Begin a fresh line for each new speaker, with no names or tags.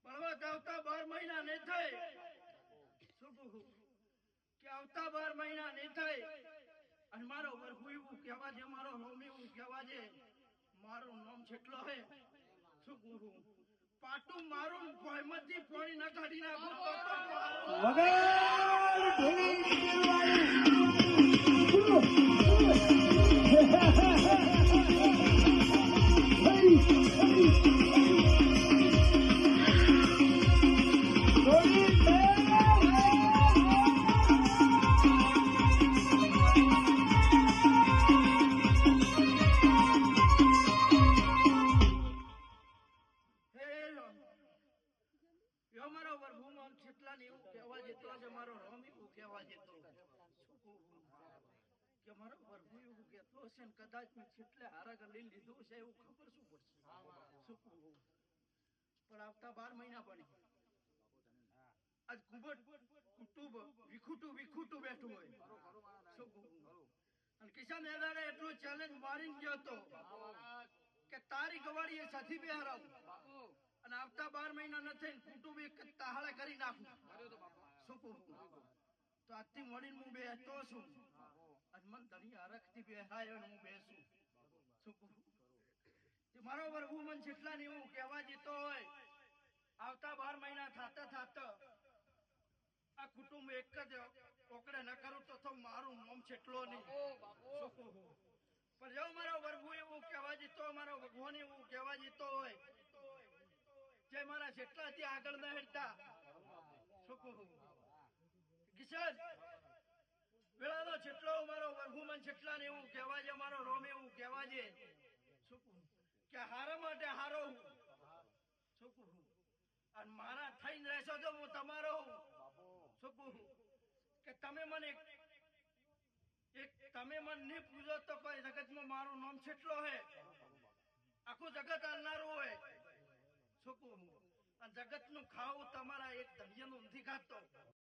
બળવત આવતા 12 મહિના નહીં થાય શું કહું કે આવતા 12 મહિના નહીં થાય અને મારો વરઘુ એવું કહેવા છે, મારો રોમી એવું કહેવા છે, મારું નામ છેટલો હે શું કહું પાટું મારું ભયમાંથી પાણી ના કાઢી નાખું મારો વરઘુ નામ છેટલા ને એવું કહેવા જતો છે, મારો રોમી એવું કહેવા જતો કે મારો વરઘુ એવું કહેતો હશે ને કદાચ મેં છેટલે હારા લઈ લીધું છે એવું ખબર શું પડશે શું કહું પણ આવતા 12 મહિના બની આજ કુટુંબ વિખુટું બેઠું હોય શું કહું અને કિસાન એદાડે એટલું ચેલેન્જ મારીને ગયો હતો કે તારી ગવાડીએ સાથી બેહારાવું અને આવતા 12 મહિના ન થઈને કુટુંબ એક તાહાળે કરી નાખું શું કહું તો આજથી મળીને હું બેસતો છું અને મન ધણી હરખથી બેહાયો હું બેસું શું કહું મારો વરઘુ મન જેટલા ને એવું કહેવા જતો હોય આવતા 12 મહિના થાતા આ કુટુંબ એક જ ઓકડે ન કરું તો મારું નામ છેટલો નહીં શું કહું પણ જો મારો વરઘુ એવું કહેવા જતો મારો ભગવાન એવું કહેવા જતો હોય જે મારા જેટલાથી આગળ ન હેડતા શું કહું કિશન વેળાનો જેટલો મારો વરઘુમન જેટલા ને એવું કહેવા છે, મારો રોમ એવું કહેવા છે શું કહું કે હારા માટે હારો શું કહું અને મારા થઈને રહેશો તો હું તમારો શું કહું કે તમે મને નહીં પૂછો તો કોઈ જગતમાં મારું નામ છેટલો હે આખું જગત હાલનારું હોય શું કહું અને જગત નું ખાવું તમારા એક ધનિયાનું નથી ખાતો